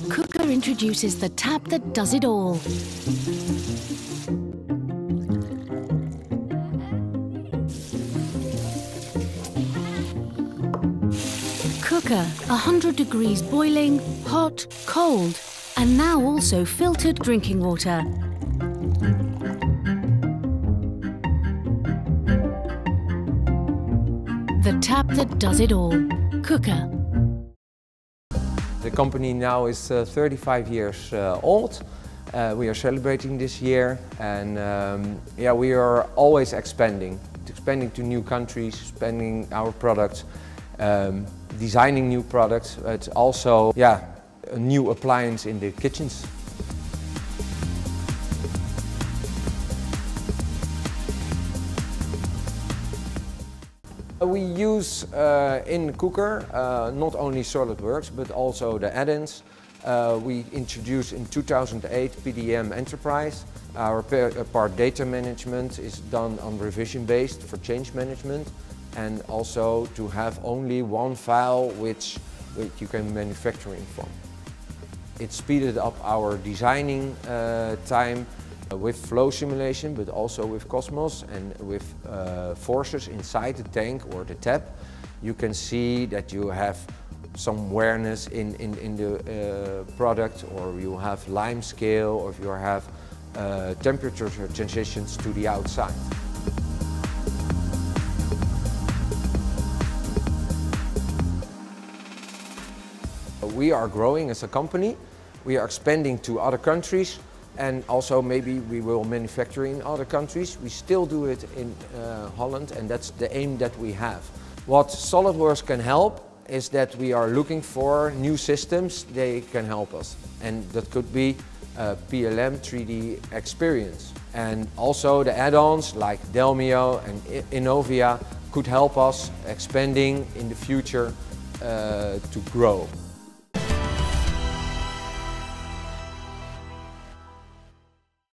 Quooker introduces the tap that does it all. Quooker, 100 degrees boiling, hot, cold, and now also filtered drinking water. The tap that does it all. Quooker. The company now is 35 years old. We are celebrating this year, and yeah, we are always expanding to new countries, expanding our products, designing new products, but also a new appliance in the kitchens. We use in Quooker not only SOLIDWORKS but also the add-ins. We introduced in 2008 PDM Enterprise. Our part data management is done on revision based for change management, and also to have only one file which you can manufacturing from. It speeded up our designing time with flow simulation, but also with Cosmos and with forces inside the tank or the tap. You can see that you have some awareness in the product, or you have lime scale, or if you have temperature transitions to the outside. We are growing as a company. We are expanding to other countries, and also maybe we will manufacture in other countries. We still do it in Holland, and that's the aim that we have. What SOLIDWORKS can help is that we are looking for new systems they can help us, and that could be PLM 3DEXPERIENCE. And also the add-ons like Delmio and Innovia could help us expanding in the future to grow.